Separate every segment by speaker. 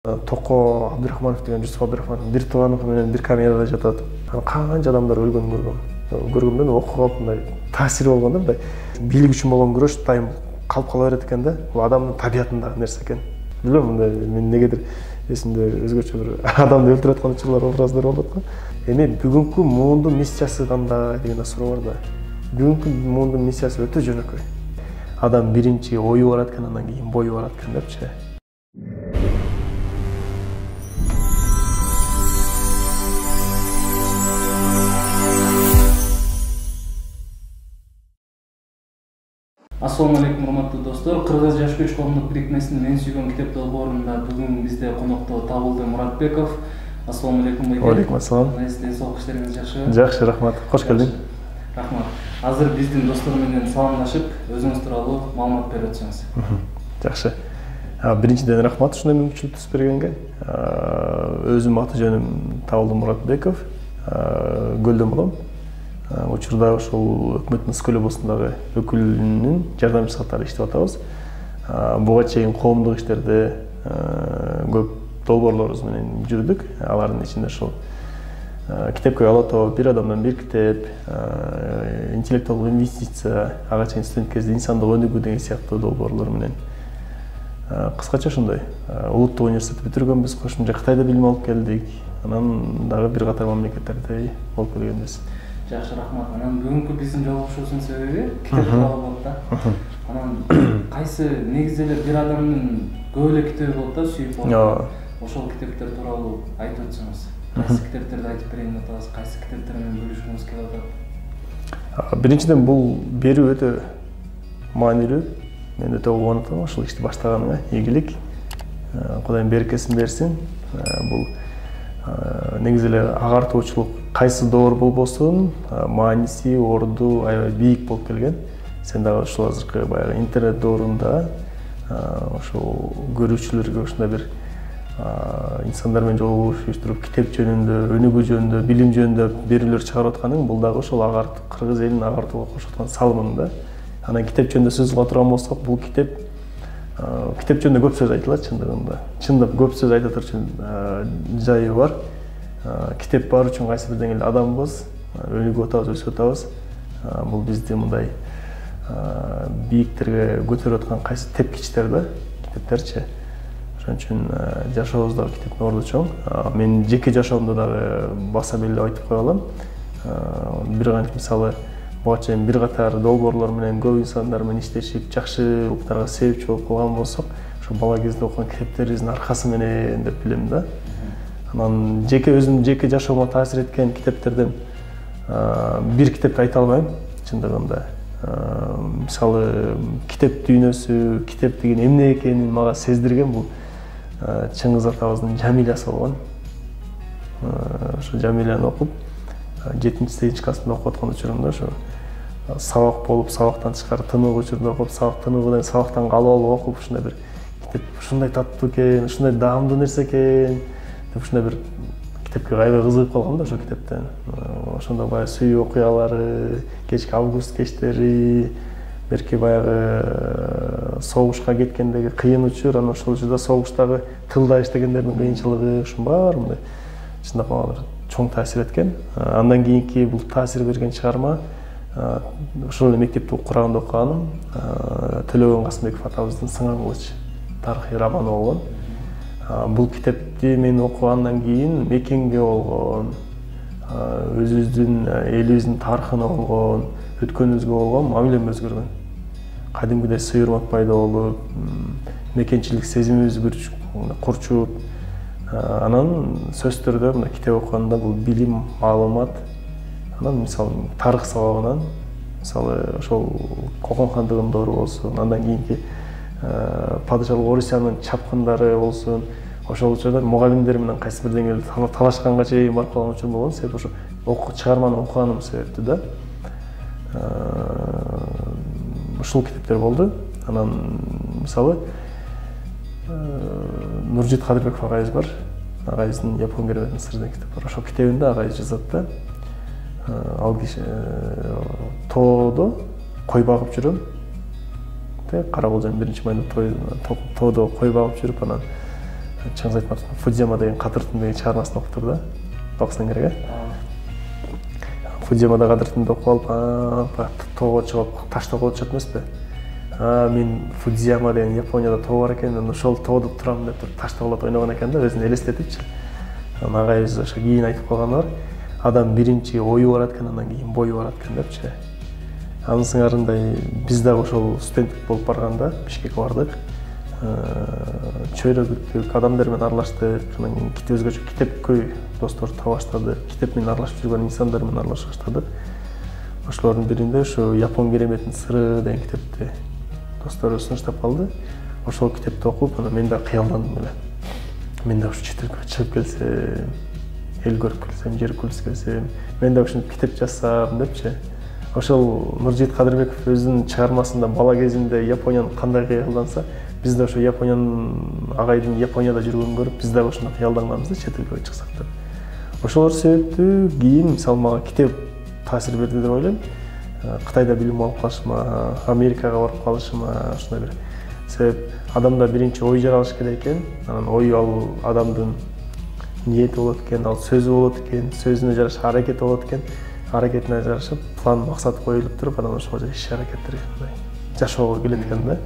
Speaker 1: Токо Абдурахманов деген Жусуп Абдурахманов бир тууганов менен бир камерада жатат. Канча адамдар өлгөнүн көргөм. Көргөмдөн окуп калып мындай таасир болгондо мындай бийлик үчүн болгон күрөш дайым калып кала берет экен да. Бул адамдын табиятындагы нерсе экен. Билбейм, мындай мен негедир эсимде өзгөчө бир адамды өлтүрүп аткан учурлар образдар болот го. Эми бүгүнкү муундун миссиясы кандай деген суроо бар да. Бүгүнкү муундун миссиясы өтө жөнөкөй. Адам биринчи ою барат экен, андан кийин бою барат экен депчи.
Speaker 2: Assalamu alaikum урматтуу достор. Кыргыз жаш көч коомдук бирикмесинин мен сүйгөн китеп долбоорунда бүгүн бизде конокто Табылды Муратбеков. Assalamu alaikum байке.
Speaker 1: Алейкум ассалам.
Speaker 2: Ден соолук, иштериңиз жакшы?
Speaker 1: Жакшы, рахмат. Кош келдиң.
Speaker 2: Рахмат. Азыр биздин достор менен саламдашып, өзүңүз тууралуу маалымат берип өтсөңүз.
Speaker 1: Жакшы. Биринчиден рахмат ушундай мүмкүнчүлүк түзүп бергенге. Өзүм аты жөнүм Табылды Муратбеков. Гөлдөн болом. Учурда ошол өкмөттүн Ысык көл облусундагы өкүлүнүн жардамчысы катары иштеп атабыз. Буга чейин коомдук иштерде көп долбоорлорубуз менен жүрдүк. Алардын ичинде ошол китепке Алатоо, бир адамдан бир китеп, интеллектуалдык инвестиция, ага чейин студент кезде инсандык өнүгүү деген сыяктуу долбоорлор менен. Кыскача ошондой. Улуттук университетти бүтүргөнбүз, кошумча Кытайда билим алып келдик. Анан дагы бир катар мамлекеттерде болуп келгенбиз.
Speaker 2: Жакшы, рахмат. Анан бүгүнкү биздин жолугушуубуздун себеби китеп тууралуу болот да. Анан кайсы негизи эле бир адамдын көп эле китеби болот да, сүйүп алган. Ошол китептер тууралуу айтып өтсөңүз. Кайсы китептерди айтып берейин деп атасыз, кайсы китептер менен бөлүшкүңүз келип атат?
Speaker 1: Биринчиден бул берүү өтө маанилүү. Мен өтө кубанып атам ушул ишти баштаганыма. Ийгилик. Кудайым берекесин берсин. Бул негизи эле агартуучулук кайсы доор болбосун, мааниси, орду аябай бийик болуп келген. Сен дагы ушул азыркы баягы интернет доорунда ошол көрүүчүлөргө ушундай бир инсандар менен жолугушуп, китеп жөнүндө, өнүгүү жөнүндө, билим жөнүндө берүүлөр чыгарып атканың, бул дагы ошол кыргыз элин агартууга кошуп аткан салымың да. Анан китеп жөнүндө сөз кыла турган болсок, бул китеп жөнүндө көп сөз айтылат чындыгында. Чындап көп сөз айта турчу жайы бар. Китеп бар үчүн кайсы бир деңгээлде адамбыз, өнүгүп атабыз, өсүп атабыз. Бул бизди мындай бийиктерге көтөрүп аткан кайсы тепкичтер да, китептерчи. Ошон үчүн жашообуздагы китептин орду чоң. Мен жеке жашоомдо дагы баса белгилеп айтып кое алам. Бир кантип мисалы буга чейин бир катар долбоорлор менен көп инсандар менен иштешип, жакшылыктарга себепчи болуп калган болсок, ошо бала кезде окуган китептерибиздин аркасы менен деп билем да. Анан өзүм жеке жашоомо таасир эткен китептерден бир китепти айта албайм чындыгында. Мисалы китеп дүйнөсү, китеп деген эмне экенин мага сездирген бул Чыңгыз атабыздын Жамилясы болгон. Ошо Жамиляны окуп 7-8 классында окуп аткан учурумда ошо сабак болуп, сабактан тышкары тыныгуу учурунда окуп, тыныгуудан сабактан калып алып окуп, ушундай бир китеп ушундай таттуу экен, ушундай даамдуу нерсе экен деп ушундай бир китепке аябай кызыгып калгам да ошол китептен. Ошондо баягы сүйүү окуялары, кечки август кечтери, берки баягы согушка кеткендеги кыйын учур, анан ошол учурда согуштагы тылда иштегендердин кыйынчылыгы, ушун баары мындай чындап мага бир чоң таасир эткен. Андан кийинки бул таасир берген чыгарма ошол эле мектепти курагында окуганым Төлөгөн Касымбеков атабыздын Сыңан кылыч тарыхый романы болгон. Бул китепти мен окугандан кийин мекенге болгон, өзүбүздүн элибиздин тарыхына болгон, өткөнүбүзгө болгон мамилем өзгөргөн. Кадимкидей сый урмат пайда болуп, мекенчилик сезимибиз курчуп, анан сөзсүз түрдө мына китеп окуганда бул билим, маалымат, анан мисалы тарых сабагынан, мисалы ошол Кокон хандыгынын доору болсун, андан кийинки падышалык Орусиянын чапкындары болсун, ошол учурда мугалимдер менен кайсы бир деңгээлде талашканга чейин барып калган учур болгон. Себеби ошо чыгарманы окуганым себептүү да. Ушул китептер болду. Анан мисалы Нуржит Кадырбеков агайыбыз бар. Агайыбыздын Япон керебетин сыр деген китеп бар. Ошол китебинде агайыбыз жазат да. Ал киши тоодо кой багып жүрөм. Караколжонун 1-майында тоодо кой багып жүрүп, анан Чыңгыз Айтматовдун Фудзияма деген кадыртын деген чыгармасын окуп тур да. Окусаң керек, Фудзиямада кадыртынды окуп алып, тоого чыгып ташта окуп жатат эмеспи? Мен Фудзияма деген Японияда тоо бар экен, ошол тоодо турам деп туруп ташта болот ойногон экен да, өзүн элестетипчи. Агайыбыз ошо кийин айтып калганы бар. Адам биринчи ою барат экен, андан кийин бою барат экен депчи. Анын сыңарындай биз дагы ошол студент болуп барганда Бишкекке бардык. Чөйрөгүттүк, адамдар менен аралаштык, анан кийин өзгөчө китепкөй достор таба баштадык, китеп менен аралашып жүргөн инсандар менен аралаша баштадык. Ошолордун биринде ушу Япон кереметтин сыры деген китепти досторубуз сунуштап калды. Ошол китепти окуп, анан мен да кыялдандым эле. Мен да ушу чет элге чыгып келсем, эл көрүп келсем, жер көрүп келсем, мен да ушинтип китеп жазсам депчи. Ошол Нуржигит Кадырбеков өзүнүн чыгармасында бала кезинде Япониянын кандай кыялданса, биз да ошо Япониянын агайдын Японияда жүргөнүн көрүп, биз дагы ошондой кыялданганбыз да, чет элге чыксак деп. Ошолор себептүү кийин мисалы мага китеп таасир берди деп ойлойм. Кытайда билим алып калышыма, Америкага барып калышыма ушундай бир себеп. Адамда биринчи ой жаралыш керек экен, анан ой ал адамдын ниети болот экен, ал сөзү болот экен, сөзүнө жараша аракети болот экен, аракетине жарашып план максат коюлуп туруп, анан ошого иш аракеттер жашоого келет экен да.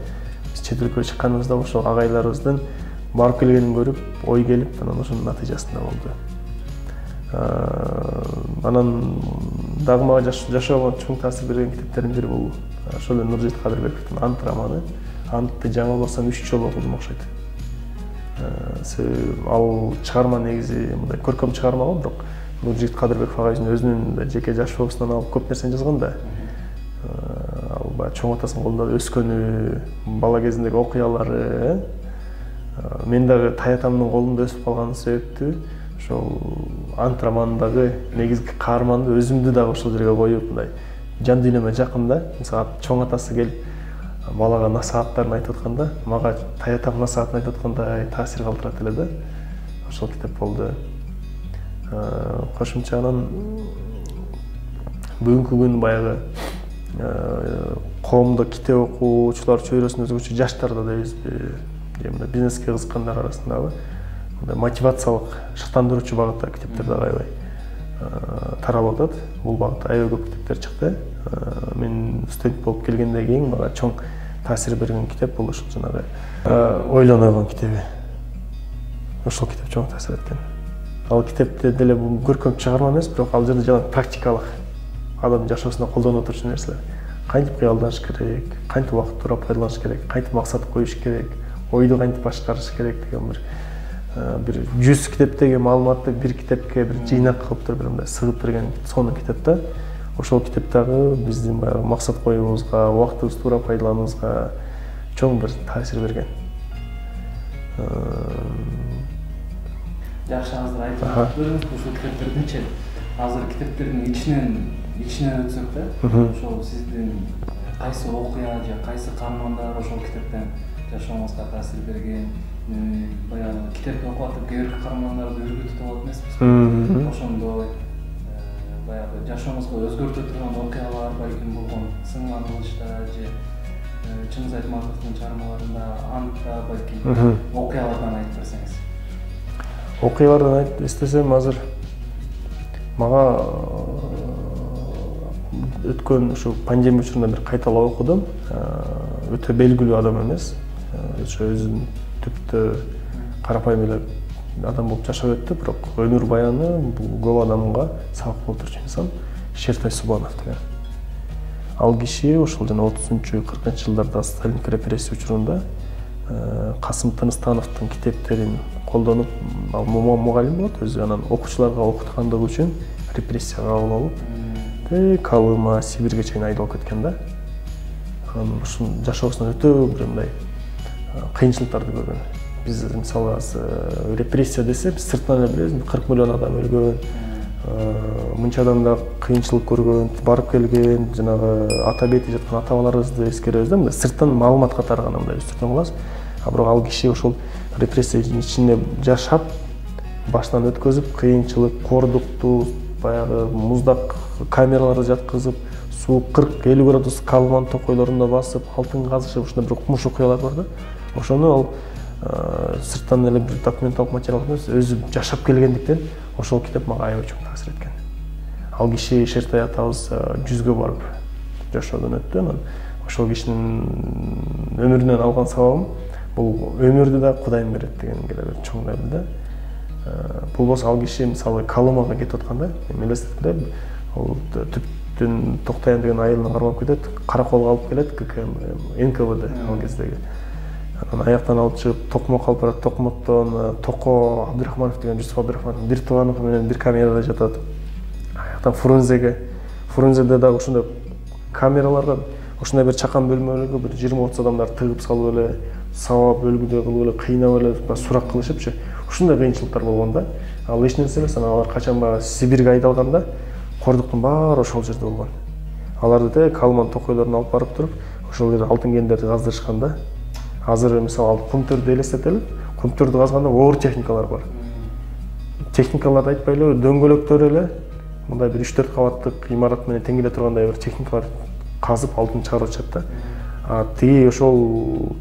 Speaker 1: Биз чет элге чыкканыбызда ошол агайларыбыздын барып келгенин көрүп, ой келип, анан ошонун натыйжасында болду. Анан дагы мага жашоого чоң таасир берген китептердин бири бул ошол Нуржигит Кадырбековдун Ант романы. Антты жаңылбасам 3 жолу окудум окшойт. Ал чыгарма негизи мындай көркөм чыгарма го, бирок Нуржигит Кадырбеков агайдын өзүнүн жеке жашоосунан алып көп нерсени жазган да. Ал баягы чоң атасынын колунда өскөнү, бала кезиндеги окуялары, мен дагы таятамдын колунда өсүп калганы себептүү ошол Ант романындагы негизги каарманды өзүмдү дагы ошол жерге коюп, мындай жан дүйнөмө жакын да. Мисалы чоң атасы келип балага насааттарын айтып атканда, мага таятам насаатын айтып аткандай таасир калтырат эле да. Ошол китеп болду. Кошумча анан бүгүнкү күн баягы коомдо китеп окуучулар чөйрөсүндө өзгөчө жаштарда дейбизби, мындай бизнеске кызыккандар арасындагы мындай мотивациялык, шаттандыруучу багыттагы китептер дагы аябай таралып атат. Бул багытта аябай көп китептер чыкты. Мен студент болуп келгенден кийин мага чоң таасир берген китеп бул ошол жанагы Ойлон ойгон китеби. Ошол китеп чоң таасир эткен. Ал китепте деле бул көркөм чыгарма эмес, бирок ал жерде жана практикалык адамдын жашоосуна колдоно турчу нерселер. Кантип кыялданыш керек, кантип убакытты туура пайдаланыш керек, кантип максат коюш керек, ойду кантип башкарыш керек деген бир 100 китептеги маалыматты бир китепке бир жыйнак кылып туруп мындай сыгып берген сонун китеп да. Ошол китептагы биздин баягы максат коюубузга, убактыбызды туура пайдалануубузга чоң бир таасир берген.
Speaker 2: Жакшы, азыр айтып өтүңүз ушул китептердинчи. Азыр китептердин ичинен өтсөк да, ошол сиздин кайсы окуя же кайсы каармандар ошол китептен жашооңузга таасир берген, баягы китепти окуп атып кээ бир каармандарды үргүтүп алат эмеспиз? Ошондой баягы жашооңузга өзгөртө турган окуялар балким болгон, сыңган кылычта же Чыңгыз Айтматовдун чыгармаларында, Антта балким окуялардан айтып берсеңиз.
Speaker 1: Окуялардан айтып эстесем, азыр мага өткөн ушу пандемия учурунда бир кайталап окудум. Өтө белгилүү адам эмес. Ошо өзүнүн түптө карапайым эле адам болуп жашап өттү, бирок өмүр баяны бул көп адамга сабак болуп турчу инсан. Шертай Субанов деген. Ал киши ошол жана 30-40 жылдарда Сталиндик репрессия учурунда Касым Тыныстановдун китептерин колдонуп, ал мугалим болот өзү, анан окуучуларга окуткандыгы үчүн репрессияга кабыл алып, Калыма, Сибирге чейин айдалып кеткен да. Анан ушун жашоосунан өтө бир мындай кыйынчылыктарды көргөн. Биз мисалы репрессия десе, биз сыртынан эле билебиз, 40 миллион адам өлгөн, мынча адамда кыйынчылык көргөн, барып келген, жанагы ата бети жаткан ата-бабаларыбызды эскеребиз да, мындай сырттан маалымат катары гана мындай үстүртөн кылабыз. Бирок ал киши ошол репрессиянын ичинде жашап, баштан өткөзүп, кыйынчылык, кордукту, баягы муздак камераларда жаткызып, суу 40-50 градус Калман токойлорунда басып, алтын казышып, ушундай бир укмуш окуялар бар да. Ошону ал сырттан эле бир документалык материал эмес, өзү жашап келгендиктен ошол китеп мага аябай чоң таасир эткен. Ал киши Шертай атабыз 100гө барып жашоодон өттү. Анан ошол кишинин өмүрүнөн алган сабагым бул өмүрдү да Кудайым берет дегенге бир чоң далил да. Бул болсо ал киши мисалы Колымага кетип атканда, мен элестетип элем, ал түптүн Токтоян деген айылына кармап кетет, караколго алып келет НКВД ал кездеги. Анан аяктан алып чыгып Токмокко алып барат. Токмоктон Токо Абдырахманов деген Жусуп Абдырахманов бир тууганов менен бир камерада жатат. Аяктан Фрунзеде дагы ушундай камераларга, ушундай бир чакан бөлмөлөргө бир 20-30 адамдар тыгып салып эле, сабап өлгүдөй кылып эле, кыйнап эле сурак кылышыпчы. Ушундай кыйынчылыктар болгон да. Ал эч нерсе эмес, алар качан баягы Сибирге айдалганда кордуктун баары ошол жерде болгон. Аларды Калман токойлорун алып барып туруп, ошол жерде алтын кендерди каздырышкан да. Азыр мисалы Кумтөрдү элестетели, Кумтөрдү казганда оор техникалар бар. Техникаларды айтпайлы, дөңгөлөктөр эле мындай бир 3-4 кабаттык имарат менен теңеле тургандай бир техникалар казып алтын чыгарып атышат да. Тиги ошол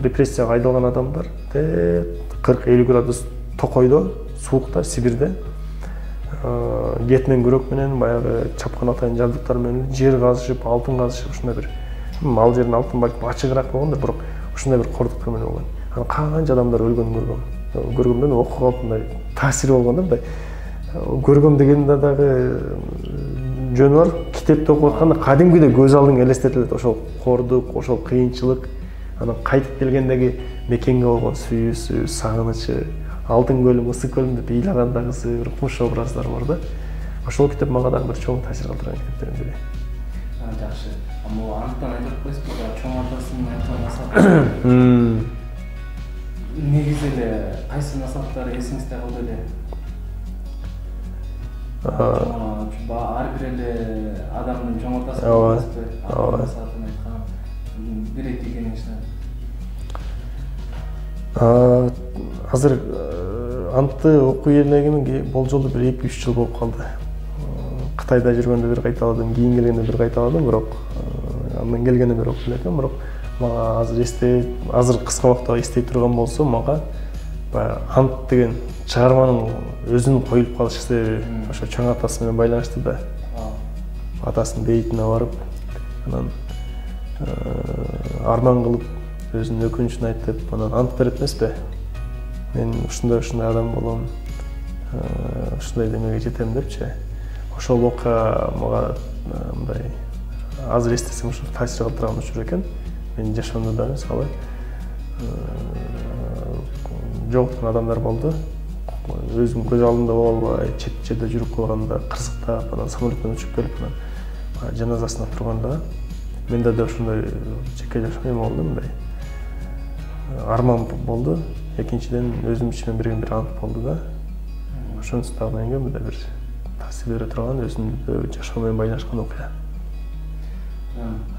Speaker 1: репрессияга айдалган адамдар 40-50 градус токойдо, суукта, Сибирде кетмен күрөк менен баягы чапкан атайын жабдыктар менен жер казышып, алтын казышып, ушундай бир ал жердин алтын балким ачыгыраак болгондо, бирок ушундай бир кордуктар менен болгон. Анан канча адамдар өлгөнүн көргөмдөн окуп алып мындай таасир болгон да, мындай көргөм дегенде дагы жөнү бар. Китепти окуп атканда кадимгидей көз алдың элестетилет ошол кордук, ошол кыйынчылык, анан кайтып келгендеги мекенге болгон сүйүүсү, сагынычы, алтын көлүм, ысык көлүмдү ыйлагандагысы бир куш образдар бар да. Ошол китеп мага дагы бир чоң таасир калтырган китептердин бири.
Speaker 2: Жакшы. Бул анттан айтып койсузбу, чоң атасынын айткан насааты. Негизи эле кайсы насааттары эсиңизде калды эле? Ар бир эле адамдын чоң атасы болбойбузбу? Насаатын айткан бир эки кеңешин.
Speaker 1: Азыр антты окуй элегим болжолу бир 2-3 жыл болуп калды. Кытайда жүргөндө бир кайталадым, кийин келгенде бир кайталадым, бирок андан келгенде бир окуй элекмин, бирок мага азыр кыска убакта эстей турган болсо, мага баягы ант деген чыгарманын өзүнүн коюлуп калыш себеби ошо чоң атасы менен байланыштуу да. Атасынын бейитине барып, анан арман кылып, өзүнүн өкүнүчүн айтып, анан ант берет эмеспи? Мен ушундай адам болом, ушундай демеге жетем депчи. Ошол окуя мага мындай азыр эстесем ошо таасир калтырган учур экен. Менин жашоомдо да мисалы жоготкон адамдар болду. Өзүм көз алдымда боло албай, чет жерде жүрүп калганда, кырсыктап, анан самолеттен учуп келип, анан жаназасына турганда менде да ошондой жеке жашоо болду, мындай арман болду. Экинчиден өзүм ичимен берген бир ант болду да. Ошонусу дагы менге мындай бир таасир бере турган, өзүмдү жашоо менен байланышкан окуя.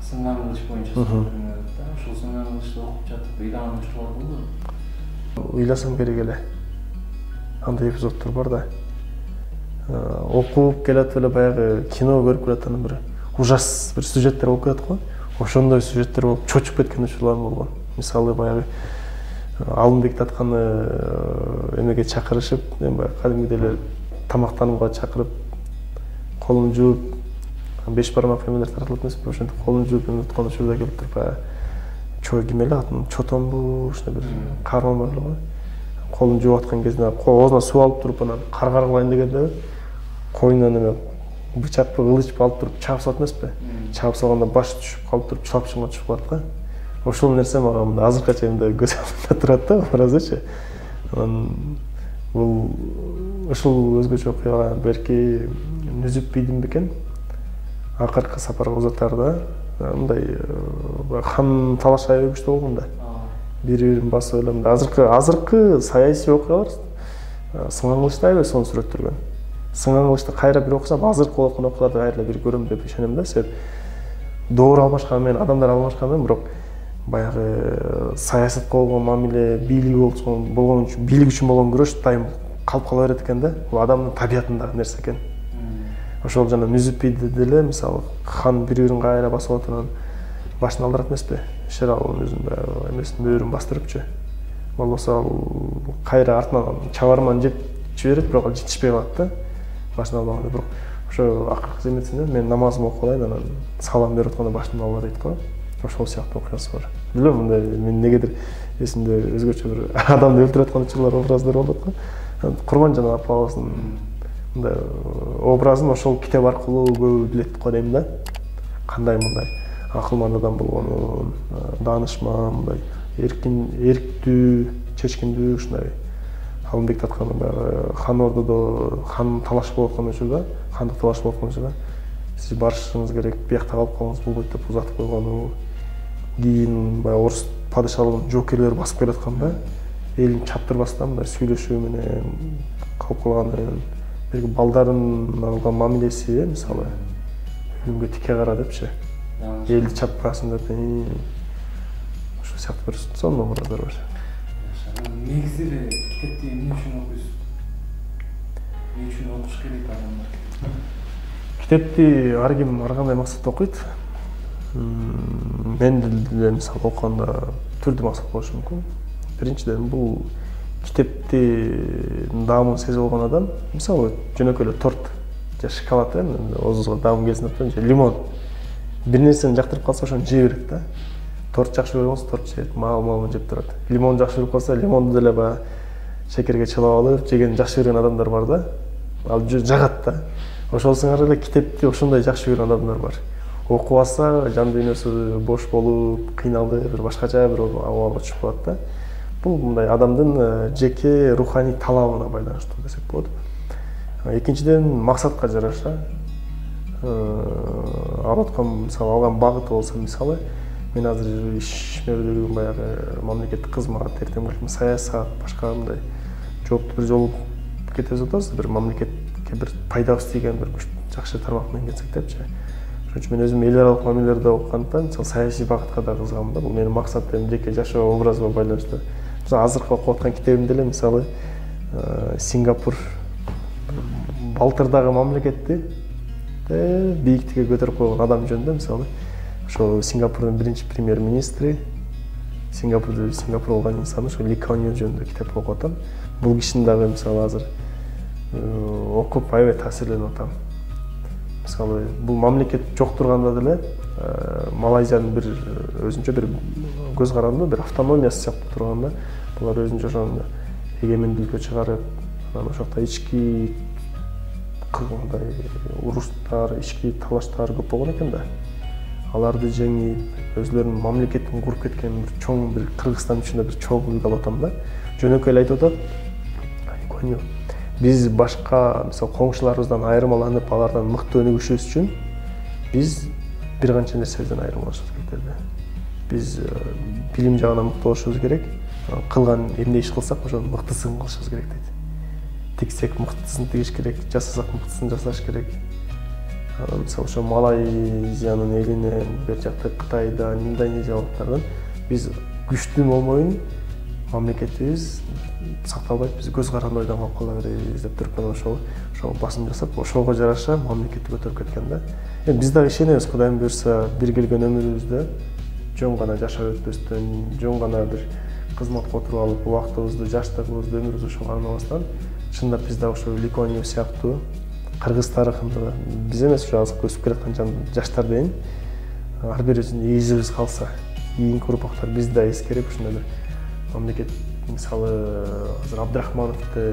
Speaker 2: Сынган кылыч боюнча ошол сынган кылычты окуп жатып ыйлаган учурлар болду?
Speaker 1: Ыйласам керек эле. Андай эпизоддор бар да. Окуп келатып эле баягы кино көрүп келатканда бир ужас бир сюжеттер болуп кетет го. Ошондой сюжеттер болуп чочуп кеткен учурларым болгон. Мисалы баягы Алымбек Татканы эмеге чакырышып, баягы кадимгидей эле тамактанууга чакырып, колун жууп, 5 бармак эмелер тартылат эмеспи? Ошентип колун жууп аткан учурда келип туруп, баягы чой ким эле атын Чотонбу, ушундай бир каарман бар эле го. Колун жууп аткан кезинде оозуна суу алып туруп, анан каргар кылайын дегенде койнунан эме бычакпы, кылычпы алып туруп чаап салат эмеспи? Чаап салганда башы түшүп калып туруп, чылапчыңга түшүп калат го. Ошол нерсе мага мындай азыркыча мындай көз алдымда турат да, образычы. Анан бул ушул өзгөчө окуяга берки Нүзүп бийдин бекен акыркы сапарга узатарда мындай хан талаш аябай күчтүү болгон да. Бири-бирин басып эле мындай азыркы саясий окуялар Сынган кылычты аябай сонун сүрөттөргөн. Сынган кылычты кайра бир окусам, азыркы болуп аткан окууларды кайра бир көрөм деп ишенем да. Себеп доор алмашкан менен, адамдар алмашкан менен, бирок баягы саясатка болгон мамиле, бийлик болгон үчүн, бийлик үчүн болгон күрөш дайым калып кала берет экен да. Бул адамдын табиятындагы нерсе экен. Ошол жана Нүзүп бийди деле, мисалы хан бири-бирин кайра басып атат, анан башын алдырат эмеспи? Шералынын өзүн эмесин мөөрүн бастырыпчы. болбосо ал кайра артынан чабарман жеп жиберет, бирок ал жетишпей калат да. Башын албаганда бирок ошо акыркы эметинде мен намазымды окуп алайын, анан салам берип атканда башымды алба дейт го. Ошол сыяктуу окуясы бар. Билбейм, мындай мен негедир эсимде өзгөчө бир адамды өлтүрүп аткан учурлар, образдар болот го. Курманжан апабыздын мындай образын ошол китеп аркылуу көбү билет го дейм да. Кандай мындай акылман адам болгонун, даанышман, мындай эрктүү, чечкиндүү ушундай. Алымбек атканы баягы хан ордодо хан талаш болуп аткан учурда, хандык талаш болуп аткан учурда сиз барышыңыз керек, биякта калып калыңыз болбойт деп узатып койгону. Кийин баягы орус падышалыгынын жоокерлери басып келатканда элин чаптырбастан мындай сүйлөшүү менен калып калганын, бирге балдарын алган мамилеси, мисалы өлүмгө тике кара депчи. Элди чаппасын деп, ошол сыяктуу бир сонун образдар бар.
Speaker 2: Негизи эле китепти эмне үчүн окуйсуз? Эмне үчүн окуш керек адамдар?
Speaker 1: Китепти ар ким ар кандай максатта окуйт. Мен деле мисалы окуганда түрдүү максат болушу мүмкүн. Биринчиден бул китепти даамын сезип алган адам, мисалы жөнөкөй эле торт же шоколад, оозубузга даам келсин деп, же лимон. Бир нерсени жактырып калса ошону жей берет да. Торт жакшы көргөн болсо торт жейт, мал жеп турат. Лимон жакшы көрүп калса лимонду деле баягы шекерге чылап алып жеген жакшы көргөн адамдар бар да. Ал жагат да. Ошол сыңары эле китепти ошондой жакшы көргөн адамдар бар. Окуп алса жан дүйнөсү бош болуп, кыйналып, бир башкача бир абалга түшүп калат да. Бул мындай адамдын жеке руханий талабына байланыштуу десек болот. Экинчиден максатка жараша алып аткан, мисалы алган багыты болсо, мисалы мен азыр ишмерде жүргөн баягы мамлекеттик кызмат, эртең балким саясат, башка мындай жооптуу бир жол кетип жатабыз, бир мамлекетке бир пайдабыз тийген бир жакшы тармак менен кетсек депчи. Ошон үчүн мен өзүм эл аралык мамилелерде окугандыктан, мисалы саясий багытка да кызыгам да. Бул менин максатым, жеке жашоо образыма байланыштуу. Мисалы азыркы окуп аткан китебимде эле мисалы Сингапур балтырдагы мамлекетти бийиктикке көтөрүп койгон адам жөнүндө, мисалы ошо Сингапурдун биринчи премьер-министри, Сингапур болгон инсан, ошо Ли Куан Ю жөнүндө китеп окуп атам. Бул кишини дагы мисалы азыр окуп аябай таасирленип атам. Мисалы бул мамлекет жок турганда деле Малайзиянын бир өзүнчө бир көз карандуу бир автономиясы сыяктуу турганда, булар өзүнчө ошондо эгемендүүлүккө чыгарып, анан ошол жакта ички уруштар, ички талаштар көп болгон экен да. Аларды жеңип, өзлөрүнүн мамлекетин куруп кеткен бир чоң бир Кыргызстан ичинде бир чоң үйгө алып атам да. Жөнөкөй эле айтып атат. Биз башка мисалы коңшуларыбыздан айырмаланып, алардан мыкты өнүгүшүбүз үчүн биз бир канча нерсебизден айырым болушубуз керек деди. Биз билим жагынан мыкты болушубуз керек. Кылган эмне иш кылсак, ошонун мыктысын кылышыбыз керек дейт. Тиксек мыктысын тигиш керек, жасасак мыктысын жасаш керек. Мисалы ошо Малайзиянын элинен, бер жакта Кытайдан, Индонезиялыктардан биз күчтүү болмойун мамлекетибиз сакталбайт, биз көз каранды ойдон калып кала беребиз деп туруп ошого басым жасап, ошого жараша мамлекетти көтөрүп кеткен да. Эми биз дагы ишенебиз, Кудайым буйрса, бир келген өмүрүбүздө жөн гана жашап өтпөстөн, жөн гана бир кызматка отуруп алып, убактыбызды, жаштыгыбызды, өмүрүбүздү ошого арнабастан, чындап биз дагы ошо Ли Куан Ю сыяктуу кыргыз тарыхында биз эмес, ошо азыр өсүп келаткан жаштар дейин, ар бирибиздин изибиз калса, кийинки урпактар биз да эскерип ушундай бир мамлекет, мисалы азыр Абдрахмановду,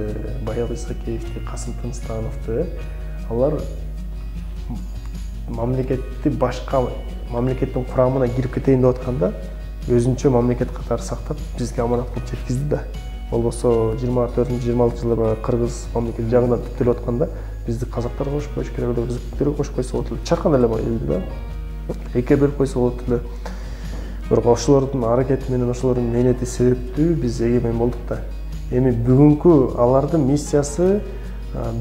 Speaker 1: Баял Исакеевди, Касым Тыныстановду, алар мамлекетти башка мамлекеттин курамына кирип кетейин деп атканда, өзүнчө мамлекет катары сактап, бизге аманат кылып жеткизди да. Болбосо 24-26 жылдар кыргыз мамлекет жагынан түптөлүп атканда, бизди казактар кошуп койуш керек эле, өзбектер кошуп койсо болот эле. Чаркан эле элди да. Эке бөлүп койсо болот эле. Бирок ошолордун аракети менен, ошолордун мээнети себептүү биз эгемен болдук да. Эми бүгүнкү алардын миссиясы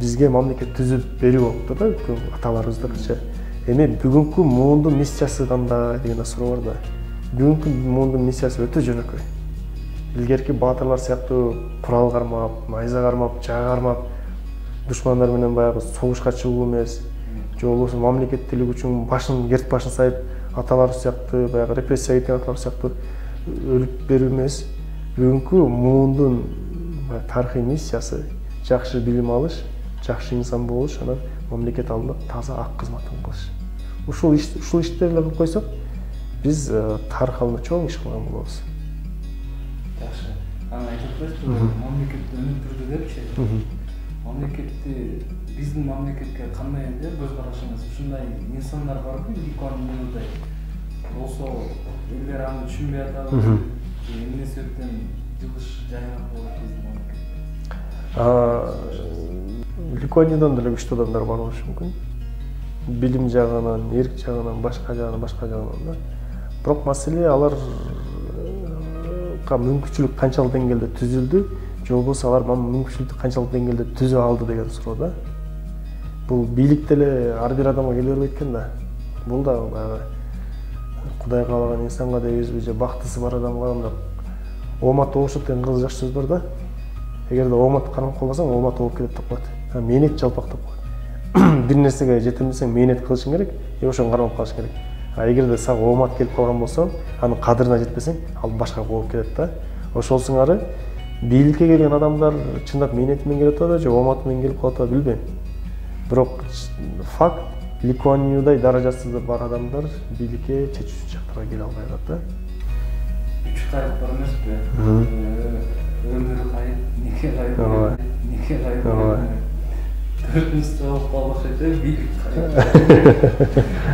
Speaker 1: бизге мамлекет түзүп берүү болуптур да, аталарыбыздыкыча. Эми бүгүнкү муундун миссиясы кандай деген суроо бар да. Бүгүнкү муундун миссиясы өтө жөнөкөй. Илгерки баатырлар сыяктуу курал кармап, найза кармап, жаа кармап, душмандар менен баягы согушка чыгуу эмес, же болбосо мамлекеттүүлүк үчүн башын керт башын сайып, аталар сыяктуу баягы репрессия кеткен аталар сыяктуу өлүп берүү эмес. Бүгүнкү муундун тарыхый миссиясы жакшы билим алыш, жакшы инсан болуш, анан мамлекет алдында таза ак кызматын кылыш. Ушул иштерди кылып койсок, биз тарых алдында чоң иш кылган болобуз.
Speaker 2: Жакшы. Аны айтып атпайсызбы, мамлекетти өнүктүрдү депчи. Мамлекетти биздин мамлекетке кандай көз карашыңыз? Ушундай инсандар барбы, Ликуанюдай болсо, элдер аны түшүнбөй атабы, эмне себептен жылыш жайыраак болот биздин мамлекет?
Speaker 1: Ликуанюдан деле күчтүү адамдар бар болушу мүмкүн. Билим жагынан, эрк жагынан, башка жагынан да. Бирок маселе алар мүмкүнчүлүк канчалык деңгээлде түзүлдү, же болбосо алар мүмкүнчүлүктү канчалык деңгээлде түзө алды деген суроо да. Бул бийлик деле ар бир адамга келе бербейт экен да. Бул да баягы Кудай каалаган инсанга дейбизби, же бактысы бар адамга мындай оомат болушат деген кызык жакшы сөз бар да. Эгерде оомат кармап калбасаң, оомат болуп кетет деп коет. Мээнет жалпак деп коет. Бир нерсеге жетем десең, мээнет кылышың керек, ошону кармап калыш керек. Эгерде сага оомат келип калган болсо, анын кадырына жетпесең, ал башка болуп кетет да. Ошол сыңары бийликке келген адамдар чындап мээнети менен келип атабы, же ооматы менен келип калып атабы билбейм. Бирок факт, Ликуанюдай даражасы бар адамдар бийликке чечүүчү жактарга келе албай атат да.
Speaker 2: Үч кайык бар эмеспи? Өмүрү кайык, неке кайык. Төртүнчүсү болуп калышат, бийлик кайык.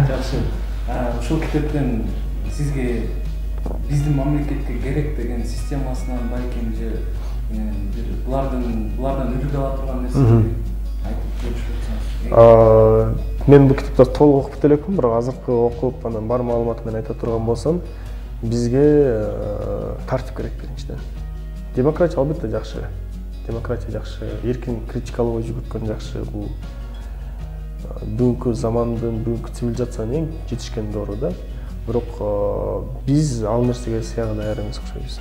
Speaker 2: Жакшы. Ушул китептен сизге биздин мамлекетке керек деген системасынан балким же булардан үлгү ала турган нерселерди айтып беришсеңиз.
Speaker 1: Мен бул китепти толук окуп элекмин, бирок азыркы окуп анан бар маалымат менен айта турган болсом, бизге тартип керек биринчиден. Демократия албетте жакшы. Демократия жакшы, эркин критикалоо жүгүрткөн жакшы. Бул бүгүнкү замандын, бүгүнкү цивилизациянын эң жетишкен доору да. Бирок биз ал нерсеге сыяга даяр эмес окшойбуз.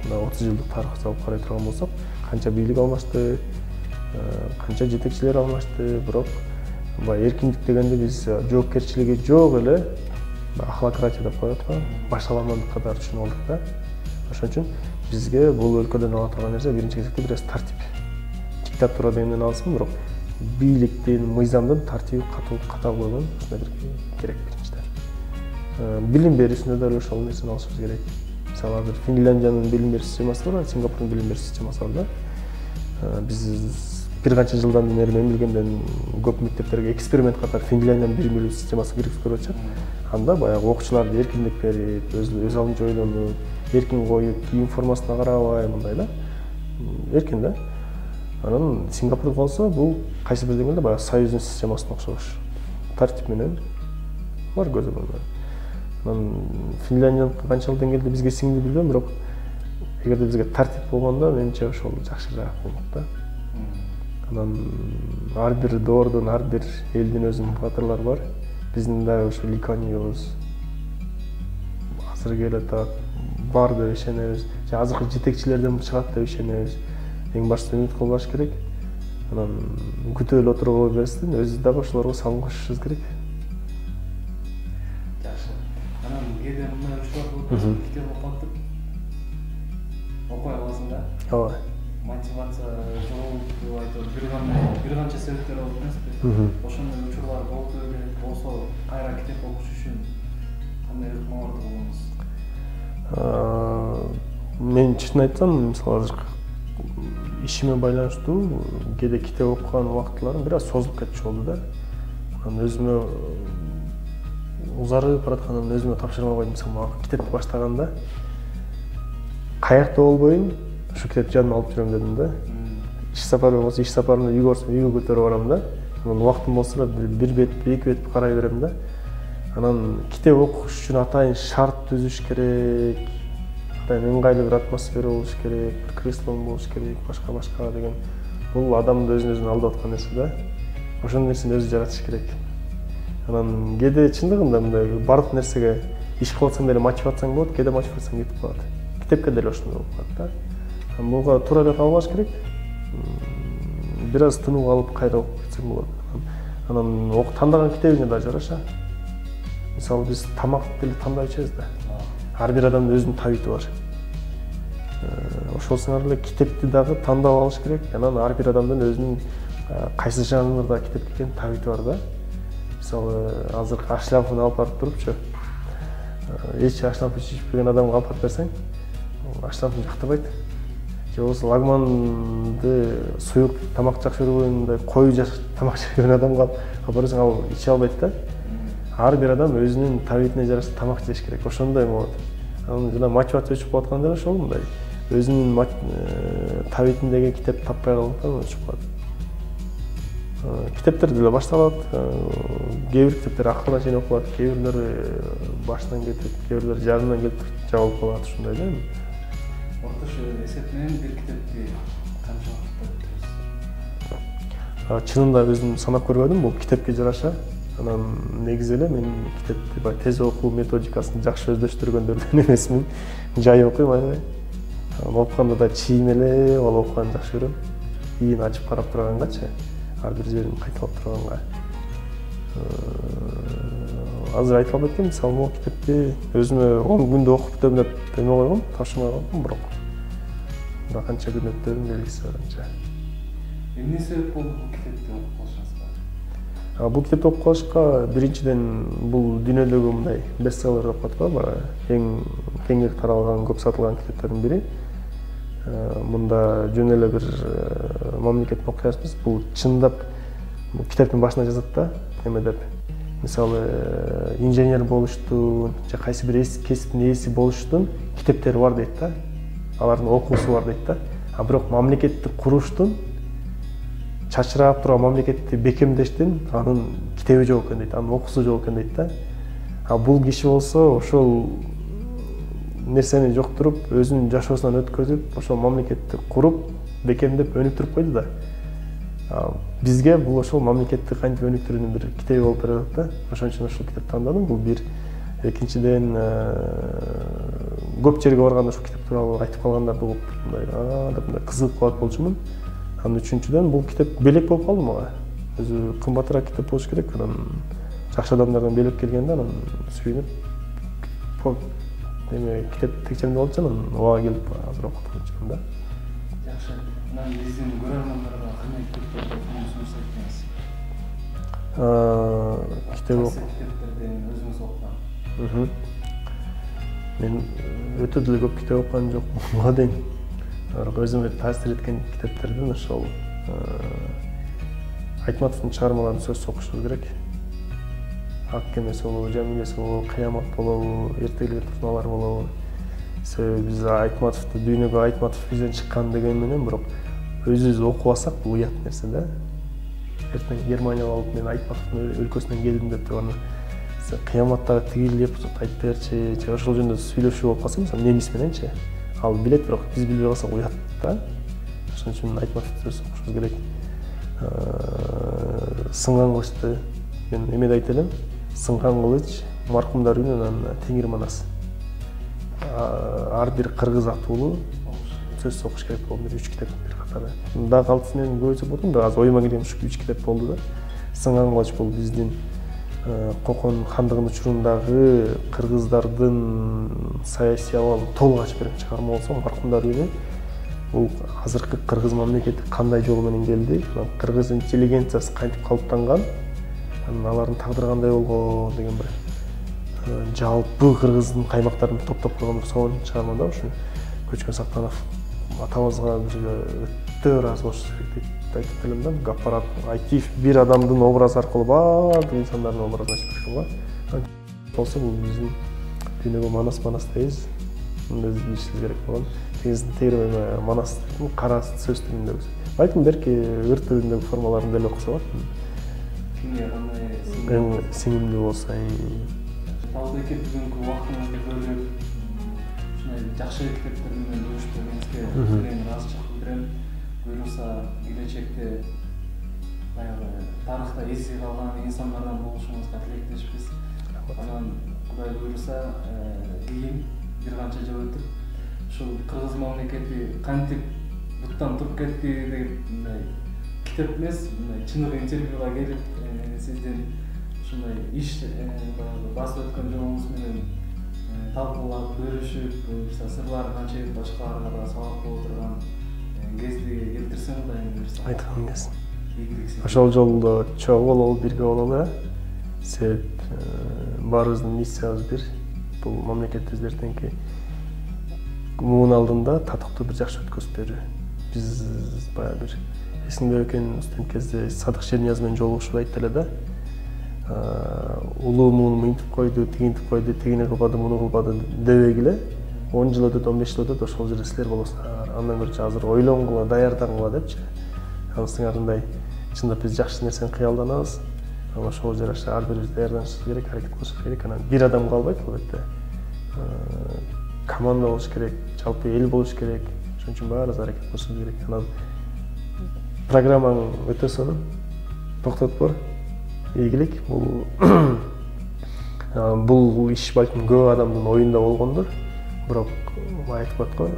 Speaker 1: Мына 30 жылдык тарыхты алып карай турган болсок, канча бийлик алмашты, канча жетекчилер алмашты, бирок баягы эркиндик дегенде биз жоопкерчилиги жок эле ахлакратия деп коет го, башаламандык катары түшүнүп алдык да. Ошон үчүн бизге бул өлкөдөн ала турган нерсе биринчи кезекте бир тартип. Диктатура дегенден алсын, бирок бийликтин, мыйзамдын тартиби катуу болгон ушундай бир керек биринчиден. Билим берүүсүндө да ошол нерсени алышыбыз керек. Мисалы азыр Финляндиянын билим берүү системасы бар, Сингапурдун билим берүү системасы бар да. Биз бир канча жылдан бери мен билгенден көп мектептерге эксперимент катары Финляндиянын билим берүү системасы киргизип көрүп атышат. Анда баягы окуучуларга эркиндик берип, өз алдынча ойлонуп, эркин коюп, кийин формасына карабай мындай да. Эркин да. Анан Сингапур болсо, бул кайсы бир деңгээлде баягы союздун системасына окшош. Тартип менен бар көзөмөлдөр. Анан Финляндиянын канчалык деңгээлде бизге сиңди билбейм, бирок эгерде бизге тартип болгондо менимче ошол жакшыраак болмок да. Анан ар бир доордун, ар бир элдин өзүнүн батырлары бар. Биздин да ошо Ликуанюбуз азыр келет бар деп ишенебиз. Же азыркы жетекчилерден чыгат деп ишенебиз. Эң башта үмүт кылбаш керек. Анан күтүп эле отуруп кое бербестен өзүбүз дагы ошолорго салым кошушубуз керек.
Speaker 2: Жакшы. Анан кээде мындай учурлар болот, китеп окутуп окуй аласың да?
Speaker 1: Ооба.
Speaker 2: Мотивация жоголуп айтып, бир канча себептер болот эмеспи? Ошондой учурлар болуп болсо, кайра китеп окуш үчүн кандай ыкмаларды колдоносуз?
Speaker 1: Мен чын айтсам, мисалы азыр ишиме байланыштуу кээде китеп окуган убакытларым бир аз созулуп кетчү болду да. Анан өзүмө узарып бараткандан өзүмө тапшырма койдум. Мисалы китепти баштаганда каякта болбойн, ушу китепти жаныма алып жүрөм дедим да. Иш сапары болсо, иш сапарында үйгө барсам, үйгө көтөрүп барам да. Анан убактым болсо бир бет, эки бет карай берем да. Анан китеп окуш үчүн атайын шарт түзүш керек. Ыңгайлуу бир атмосфера болуш керек, бир креслом болуш керек, башка деген. Бул адамды өзүн алдап аткан нерсе да. Ошол нерсени өзү жаратыш керек. Анан кээде чындыгында мындай бардык нерсеге иш кылсаң деле мотивацияң болот, кээде мотивацияң кетип калат. Китепке деле ошондой болуп калат да. Буга туура эле калбаш керек. Бир аз тынууга алып кайра окуп кетсең болот. Анан тандаган китебине да жараша. Мисалы биз тамак деле тандап ичебиз да. Ар бир адамдын өзүнүн табити бар. Ошол сыңар эле китепти дагы тандап алыш керек. Анан ар бир адамдын өзүнүн кайсы жанрда китеп деген табити бар да. Мисалы, азыр аш лампаны алып барып турупчу, эч аш лампа ичпеген адамга алып барып берсең, аш лампаны жактырбайт. Же болбосо лагманды суюк тамак жакшы көргөндөй, кою тамак жеп көргөн адамга алып барсаң, ал иче албайт да. Ар бир адам өзүнүн табитине жараша тамак жеш керек. Ошондой болот. Анан жана мотивация өчүп калатканда эле ошол мындай. Өзүнүн табитиндеги китеп таппай калганда өчүп калат. Китептер деле башталат. Кээ бир китептер акырына чейин окулат, кээ бирлери башынан кетип, кээ бирлери жарымынан келип жабылып калат, ушундай да.
Speaker 2: Орточо эсеп менен бир китепти канча убакытта окуйсуз?
Speaker 1: Чынында өзүм санап көрбөдүм, бул китепке жараша. Анан негизи эле мен китепти баягы тез окуу методикасын жакшы өздөштүргөндөрдөн эмесмин. Жай окуйм аябай. Окуганда да чийим эле, ал окуганды жакшы көрөм. Кийин ачып карап тургангачы, ар бир жерин кайталап турганга. Азыр айтып албайт экенмин, мисалы, могу китепти өзүмө 10 күндө окуп бүтөм деп деме койгом, тапшырмай калдым, бирок канча күн өттү белгисиз анча.
Speaker 2: Эмне себеп болду бул китепти окуп калышыңызга?
Speaker 1: Бул китепти окуп калышка биринчиден бул дүйнөдөгү мындай бестселлер деп коет го, бара эң кеңири таралган, көп сатылган китептердин бири. Мында жөн эле бир мамлекеттин окуясыбыз, бул чындап бул китептин башына жазат да, эме деп. Мисалы, инженер болуштун же кайсы бир кесиптин ээси болуштун китептери бар дейт да. Алардын окуусу бар дейт да. Бирок мамлекетти куруштун, чачырап турган мамлекетти бекемдештин анын китеби жок экен дейт, анын окуусу жок экен дейт да. Бул киши болсо ошол нерсени жоктуруп, өзүнүн жашоосунан өткөзүп, ошол мамлекетти куруп, бекемдеп өнүктүрүп койду да. Бизге бул ошол мамлекетти кантип өнүктүрүүнүн бир китеби болуп берет да. Ошон үчүн ушул китепти тандадым. Бул бир. Экинчиден, көп жерге барганда ушул китеп тууралуу айтып калгандарды угуп, мындай кызыгып калат болчумун. Анан үчүнчүдөн, бул китеп белек болуп калды мага. Өзү кымбатыраак китеп болуш керек. Анан жакшы адамдардан белек келгенде, анан сүйүнүп, эме китеп текшеримде болчу, анан ооба келип азыр окуп жатам да.
Speaker 2: Жакшы. Анан биздин көрөрмандарга кандай китептерди окуңузду айтыңыз?
Speaker 1: Китеп
Speaker 2: китептерди өзүңүз окуган?
Speaker 1: Мен өтө деле көп китеп окуган жокмун буга дейин. Бирок өзүмө таасир эткен китептерден ошол Айтматовдун чыгармаларын сөзсүз окушубуз керек. Ак кемеси болобу, жамилеси болобу, кыямат болобу, эртегилер турналар болобу. Себеби биз Айтматовду дүйнөгө Айтматов бизден чыккан деген менен, бирок өзүбүз окуп алсак бул уят нерсе да. Эртең Германияга алып мен Айтматовдун өлкөсүнөн келдим деп турган. Кыяматтагы тигил эпизод айтып берчи, же ошол жөнүндө сүйлөшүү болуп калса, мисалы немис мененчи, ал билет, бирок биз билбей калсак уят да. Ошон үчүн Айтматовду окушубуз керек. Сынган кылычты мен эмеде айта элем. Сынган кылыч, маркумдар үйүнө, анан Теңир Манас. Ар бир кыргыз атуулу сөзсүз окуш керек болду. 3 китеп бир катары. Да калтысынан көбөйсө болду да, азыр оюма келген ушу 3 китеп болду да. Сынган кылыч бул биздин Кокон хандыгынын учурундагы кыргыздардын саясий абалын толук ачып берген чыгарма болсо, маркумдар үйүнө бул азыркы кыргыз мамлекети кандай жол менен келди, кыргыз интеллигенциясы кантип калыптанган, алардын тагдыры кандай болгон деген бир жалпы кыргыздын каймактарын топтоп койгон бир сонун чыгарма да. Ушу Көчкөн Сактанов атабызга бир өтө ыраазы болуш керек деп айтып келем да. Гаппарат Айтиев бир адамдын образы аркылуу баардык инсандардын образын ачып берген го. Болсо бул биздин дүйнөгө Манас дейбиз. Мындай билишибиз керек болгон. Тегере Манас кара сөз тилиндеги. Балким берки ыр тилиндеги формаларын деле окуса болот.
Speaker 2: Кимге кандай
Speaker 1: сиңимдүү болсо.
Speaker 2: Талдыке бүгүнкү убактыңызды бөлүп, ушундай жакшы китептер менен бөлүшкөнүңүзгө терең ыраазычылык билдирем. Буюрса келечекте баягы тарыхта эсиге калган инсандардан болушуңузга тилектешпиз. Анан Кудай буюрса кийин бир канча жыл өтүп ушул кыргыз мамлекети кантип буттан туруп кетти деп мындай китеп эмес, мындай чыныгы интервьюга келип сиздин ушундай иш баягы басып өткөн жолуңуз менен талкуулап бөлүшүп сырларын ачып башкаларга да сабак боло турган кезди келтирсең Кудайым буюрса.
Speaker 1: Айткан келсин. Ошол жолдо чогуу бололу, бирге бололу. Себеп баарыбыздын миссиябыз бир. Бул мамлекетибиз эртеңки муун алдында татыктуу бир жакшы өткөзүп берүү. Биз баягы бир эсиңде экен студент кезде Садык Шерниязов менен жолугушуп айтты эле да. Улуу муун мынтип койду, тигинтип койду, тигини кылбады, муну кылбады дебегиле. 10 жыл өтөт, 15 жыл өтөт, ошол жерде силер болосуңар. Андан көрчү азыр ойлонгула, даярдангыла депчи. Анысыңарындай чындап биз жакшы нерсени кыялданабыз. Ошого жараша ар бирибиз даярданышыбыз керек, аракет кылышыбыз керек. Анан бир адам калбайт албетте. Команда болуш керек, жалпы эл болуш керек. Ошон үчүн баарыбыз аракет кылышыбыз керек. Анан программаң өтө сонун. Токтотуп бар. Ийгилик. Бул иш балким көп адамдын оюнда болгондур. Бирок айтып аткой.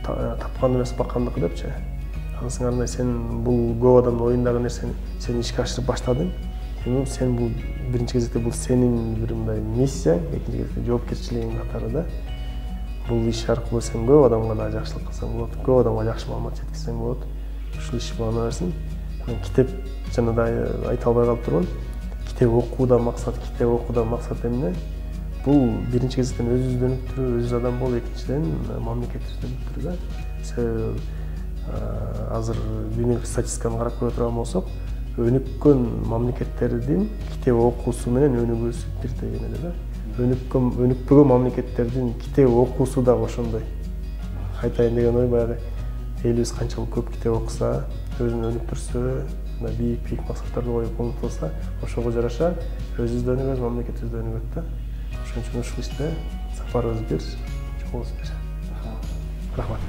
Speaker 1: Тапкан эмес баккандыкы депчи. Анысыңарындай сен бул көп адамдын оюндагы нерсени сен ишке ашырып баштадың. Сен бул биринчи кезекте бул сенин бир мындай миссияң, экинчи кезекте жоопкерчилигиң катары да. Бул иш аркылуу сен көп адамга да жакшылык кылсаң болот, көп адамга жакшы маалымат жеткизсең болот. Ушул иш бана берсин. Китеп жана да айта албай калып турмун. Китеп окуудан максат эмне? Бул биринчи кезектен өзүбүздү өнүктүрүү, өзүбүз адам болуп, экинчиден мамлекетибизди өнүктүрүү да. Себеби азыр дүйнөлүк статистиканы карап көрө турган болсок, өнүккөн мамлекеттердин китеп окуусу менен өнүгүүсү бир деген эле да. Өнүкпөгөн мамлекеттердин китеп окуусу да ошондой. Айтайын деген ой баягы элибиз канчалык көп китеп окуса, өзүн өнүктүрсө, бийик максаттарды коюп умтулса, ошого жараша өзүбүз да өнүгөбүз, мамлекетибиз да өнүгөт да. Ошон үчүн ушул иште сапарыбыз бир, жолубуз бир. Рахмат.